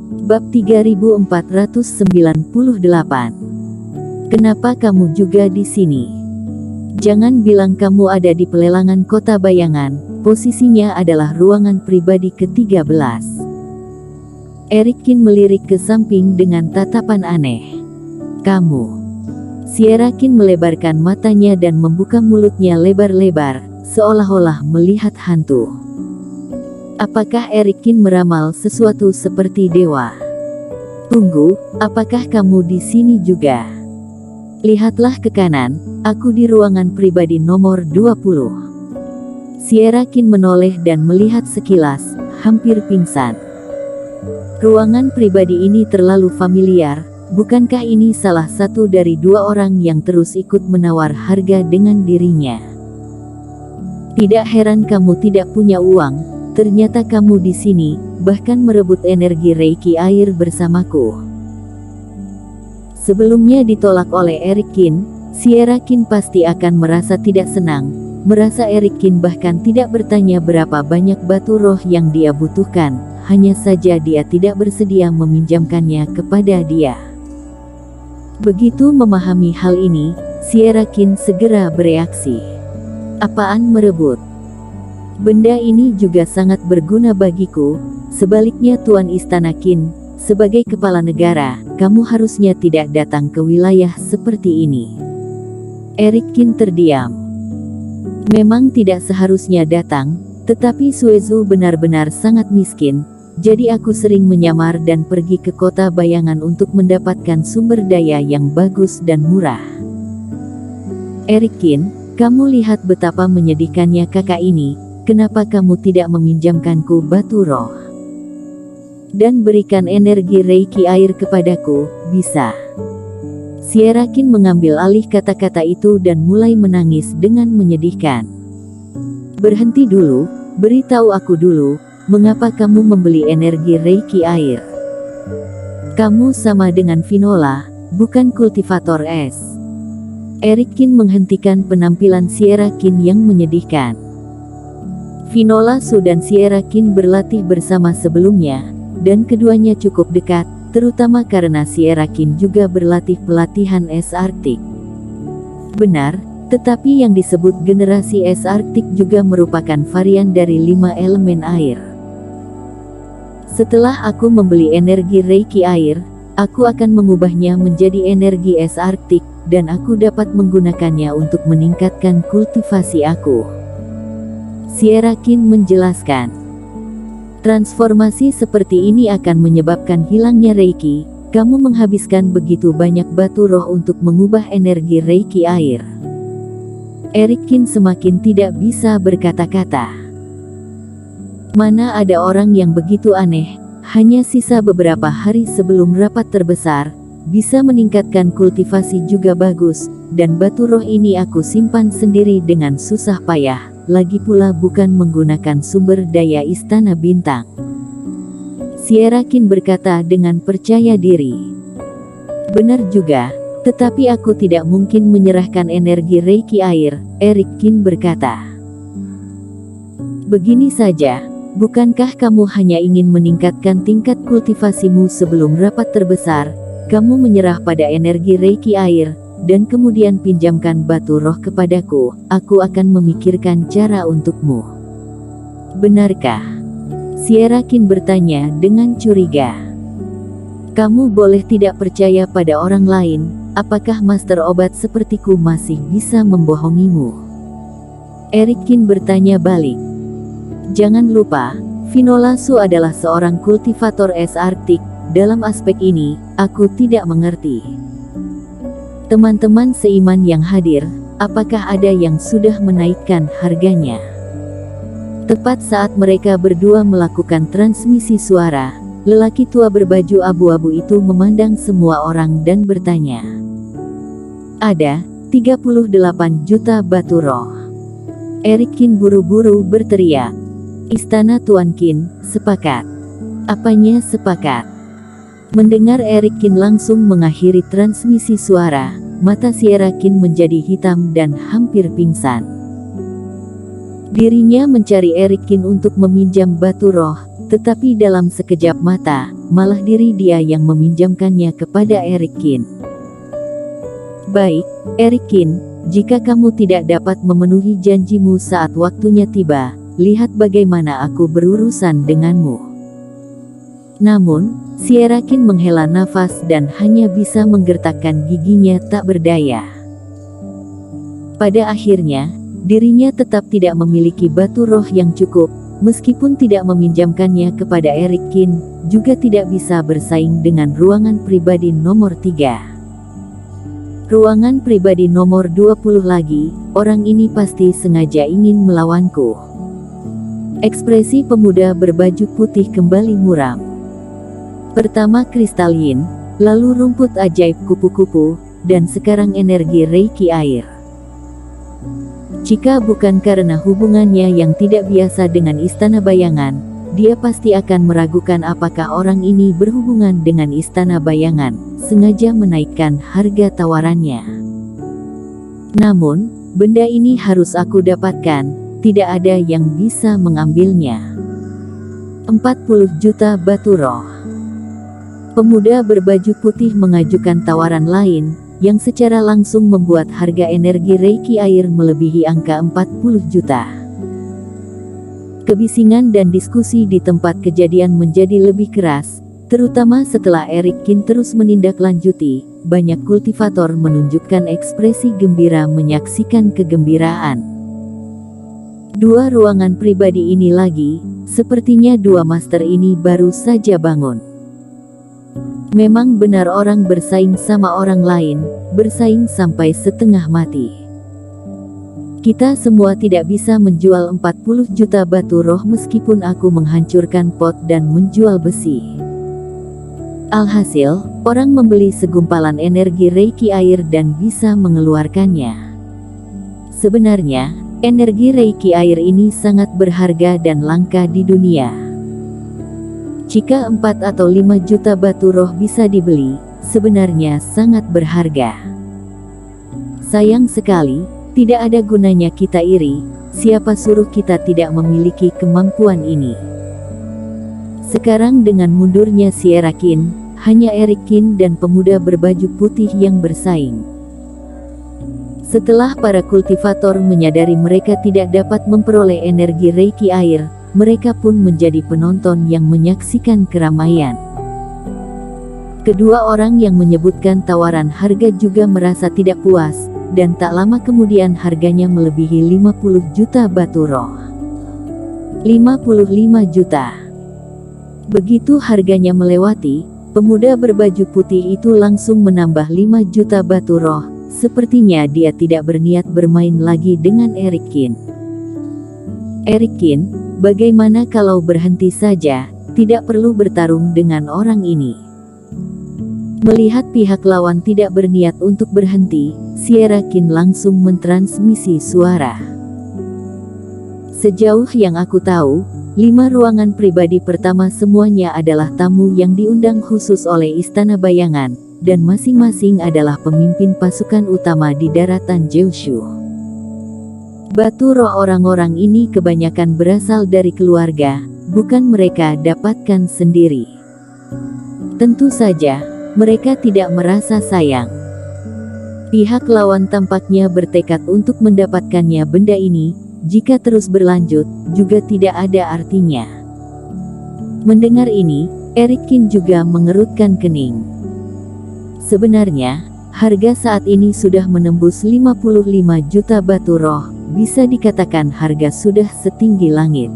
Bab 3498. Kenapa kamu juga di sini? Jangan bilang kamu ada di pelelangan kota bayangan, posisinya adalah ruangan pribadi ke-13. Eric Kin melirik ke samping dengan tatapan aneh. Kamu. Sierra Kin melebarkan matanya dan membuka mulutnya lebar-lebar, seolah-olah melihat hantu. Apakah Eric Kin meramal sesuatu seperti dewa? Tunggu, apakah kamu di sini juga? Lihatlah ke kanan, aku di ruangan pribadi nomor 20. Sierra Kin menoleh dan melihat sekilas, hampir pingsan. Ruangan pribadi ini terlalu familiar, bukankah ini salah satu dari dua orang yang terus ikut menawar harga dengan dirinya? Tidak heran kamu tidak punya uang. Ternyata kamu di sini, bahkan merebut energi Reiki air bersamaku. Sebelumnya ditolak oleh Eric Kin, Sierra Kin pasti akan merasa tidak senang, merasa Eric Kin bahkan tidak bertanya berapa banyak batu roh yang dia butuhkan, hanya saja dia tidak bersedia meminjamkannya kepada dia. Begitu memahami hal ini, Sierra Kin segera bereaksi. Apaan merebut? Benda ini juga sangat berguna bagiku. Sebaliknya Tuan Istana Kin, sebagai kepala negara, kamu harusnya tidak datang ke wilayah seperti ini. Eric Kin terdiam. Memang tidak seharusnya datang, tetapi Suezu benar-benar sangat miskin, jadi aku sering menyamar dan pergi ke kota bayangan untuk mendapatkan sumber daya yang bagus dan murah. Eric Kin, kamu lihat betapa menyedihkannya kakak ini. Kenapa kamu tidak meminjamkanku batu roh? Dan berikan energi Reiki air kepadaku, bisa? Sierra Kin mengambil alih kata-kata itu dan mulai menangis dengan menyedihkan. Berhenti dulu, beritahu aku dulu, mengapa kamu membeli energi Reiki air? Kamu sama dengan Vinola, bukan kultivator es. Eric Kin menghentikan penampilan Sierra Kin yang menyedihkan. Vinola Su dan Sierra Kin berlatih bersama sebelumnya, dan keduanya cukup dekat, terutama karena Sierra Kin juga berlatih pelatihan es Arktik. Benar, tetapi yang disebut generasi es Arktik juga merupakan varian dari 5 elemen air. Setelah aku membeli energi Reiki air, aku akan mengubahnya menjadi energi es Arktik, dan aku dapat menggunakannya untuk meningkatkan kultivasi aku. Sierra Kin menjelaskan. Transformasi seperti ini akan menyebabkan hilangnya Reiki. Kamu menghabiskan begitu banyak batu roh untuk mengubah energi Reiki air. Eric Kin semakin tidak bisa berkata-kata. Mana ada orang yang begitu aneh, hanya sisa beberapa hari sebelum rapat terbesar, bisa meningkatkan kultivasi juga bagus, dan batu roh ini aku simpan sendiri dengan susah payah. Lagi pula bukan menggunakan sumber daya Istana Bintang. Sierra Kin berkata dengan percaya diri. Benar juga, tetapi aku tidak mungkin menyerahkan energi Reiki air, Eric Kin berkata. Begini saja, bukankah kamu hanya ingin meningkatkan tingkat kultivasimu sebelum rapat terbesar? Kamu menyerah pada energi Reiki air, dan kemudian pinjamkan batu roh kepadaku, aku akan memikirkan cara untukmu. Benarkah? Sierra Kin bertanya dengan curiga. Kamu boleh tidak percaya pada orang lain, apakah master obat sepertiku masih bisa membohongimu? Eric Kin bertanya balik. Jangan lupa, Vinola Su adalah seorang kultivator es Arktik, dalam aspek ini, aku tidak mengerti. Teman-teman seiman yang hadir, apakah ada yang sudah menaikkan harganya? Tepat saat mereka berdua melakukan transmisi suara, lelaki tua berbaju abu-abu itu memandang semua orang dan bertanya. Ada 38 juta batu roh. Eric Kin buru-buru berteriak. Istana Tuan Kin, sepakat. Apanya sepakat? Mendengar Eric Kin langsung mengakhiri transmisi suara, mata Sierra Kin menjadi hitam dan hampir pingsan. Dirinya mencari Eric Kin untuk meminjam batu roh, tetapi dalam sekejap mata, malah diri dia yang meminjamkannya kepada Erikin. Baik, Erikin, jika kamu tidak dapat memenuhi janjimu saat waktunya tiba, lihat bagaimana aku berurusan denganmu. Namun, Sierakin menghela nafas dan hanya bisa menggertakkan giginya tak berdaya. Pada akhirnya, dirinya tetap tidak memiliki batu roh yang cukup, meskipun tidak meminjamkannya kepada Erikin, juga tidak bisa bersaing dengan ruangan pribadi nomor 3. Ruangan pribadi nomor 20 lagi, orang ini pasti sengaja ingin melawanku. Ekspresi pemuda berbaju putih kembali muram. Pertama kristalin, lalu rumput ajaib kupu-kupu, dan sekarang energi reiki air. Jika bukan karena hubungannya yang tidak biasa dengan istana bayangan, dia pasti akan meragukan apakah orang ini berhubungan dengan istana bayangan, sengaja menaikkan harga tawarannya. Namun, benda ini harus aku dapatkan, tidak ada yang bisa mengambilnya. 40 juta batu roh. Pemuda berbaju putih mengajukan tawaran lain, yang secara langsung membuat harga energi reiki air melebihi angka 40 juta. Kebisingan dan diskusi di tempat kejadian menjadi lebih keras, terutama setelah Erikin terus menindaklanjuti. Banyak kultivator menunjukkan ekspresi gembira menyaksikan kegembiraan. Dua ruangan pribadi ini lagi, sepertinya dua master ini baru saja bangun. Memang benar orang bersaing sama orang lain, bersaing sampai setengah mati. Kita semua tidak bisa menjual 40 juta batu roh meskipun aku menghancurkan pot dan menjual besi. Alhasil, orang membeli segumpalan energi reiki air dan bisa mengeluarkannya. Sebenarnya, energi reiki air ini sangat berharga dan langka di dunia. Jika 4 atau 5 juta batu roh bisa dibeli, sebenarnya sangat berharga. Sayang sekali, tidak ada gunanya kita iri, siapa suruh kita tidak memiliki kemampuan ini. Sekarang dengan mundurnya Sierakin, hanya Erikin dan pemuda berbaju putih yang bersaing. Setelah para kultivator menyadari mereka tidak dapat memperoleh energi reiki air, mereka pun menjadi penonton yang menyaksikan keramaian. Kedua orang yang menyebutkan tawaran harga juga merasa tidak puas, dan tak lama kemudian harganya melebihi 50 juta batu roh. 55 juta. Begitu harganya melewati, pemuda berbaju putih itu langsung menambah 5 juta batu roh. Sepertinya dia tidak berniat bermain lagi dengan Erikin. Erikin, bagaimana kalau berhenti saja, tidak perlu bertarung dengan orang ini. Melihat pihak lawan tidak berniat untuk berhenti, Sierakin langsung mentransmisi suara. Sejauh yang aku tahu, 5 ruangan pribadi pertama semuanya adalah tamu yang diundang khusus oleh Istana Bayangan, dan masing-masing adalah pemimpin pasukan utama di daratan Jeoshu. Batu roh orang-orang ini kebanyakan berasal dari keluarga, bukan mereka dapatkan sendiri. Tentu saja, mereka tidak merasa sayang. Pihak lawan tampaknya bertekad untuk mendapatkannya. Benda ini, jika terus berlanjut, juga tidak ada artinya. Mendengar ini, Erikin juga mengerutkan kening. Sebenarnya, harga saat ini sudah menembus 55 juta batu roh, bisa dikatakan harga sudah setinggi langit.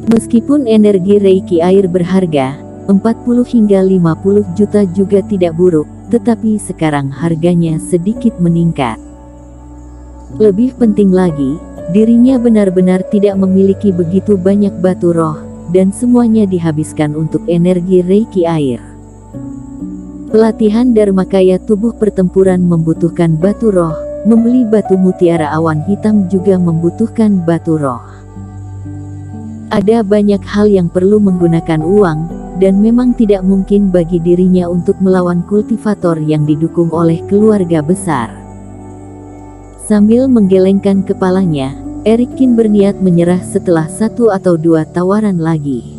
Meskipun energi reiki air berharga, 40 hingga 50 juta juga tidak buruk, tetapi sekarang harganya sedikit meningkat. Lebih penting lagi, dirinya benar-benar tidak memiliki begitu banyak batu roh, dan semuanya dihabiskan untuk energi reiki air. Pelatihan Dharmakaya tubuh pertempuran membutuhkan batu roh, membeli batu mutiara awan hitam juga membutuhkan batu roh. Ada banyak hal yang perlu menggunakan uang, dan memang tidak mungkin bagi dirinya untuk melawan kultivator yang didukung oleh keluarga besar. Sambil menggelengkan kepalanya, Erikin berniat menyerah setelah 1 atau 2 tawaran lagi.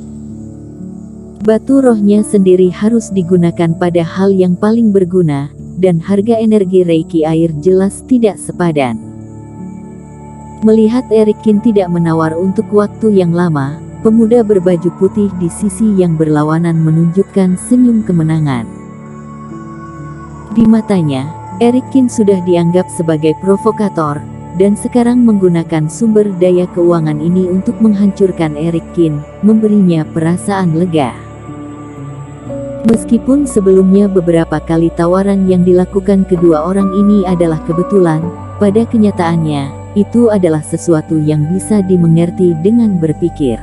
Batu rohnya sendiri harus digunakan pada hal yang paling berguna, dan harga energi Reiki air jelas tidak sepadan. Melihat Erikin tidak menawar untuk waktu yang lama, pemuda berbaju putih di sisi yang berlawanan menunjukkan senyum kemenangan. Di matanya, Erikin sudah dianggap sebagai provokator, dan sekarang menggunakan sumber daya keuangan ini untuk menghancurkan Erikin, memberinya perasaan lega. Meskipun sebelumnya beberapa kali tawaran yang dilakukan kedua orang ini adalah kebetulan, pada kenyataannya, itu adalah sesuatu yang bisa dimengerti dengan berpikir.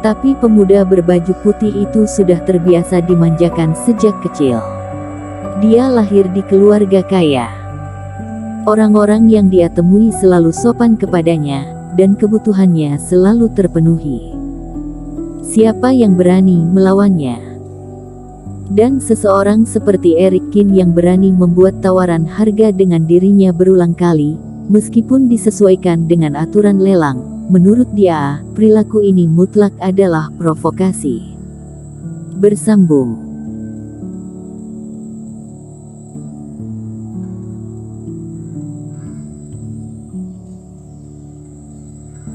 Tapi pemuda berbaju putih itu sudah terbiasa dimanjakan sejak kecil. Dia lahir di keluarga kaya. Orang-orang yang dia temui selalu sopan kepadanya, dan kebutuhannya selalu terpenuhi. Siapa yang berani melawannya? Dan seseorang seperti Erikin yang berani membuat tawaran harga dengan dirinya berulang kali, meskipun disesuaikan dengan aturan lelang, menurut dia, perilaku ini mutlak adalah provokasi. Bersambung.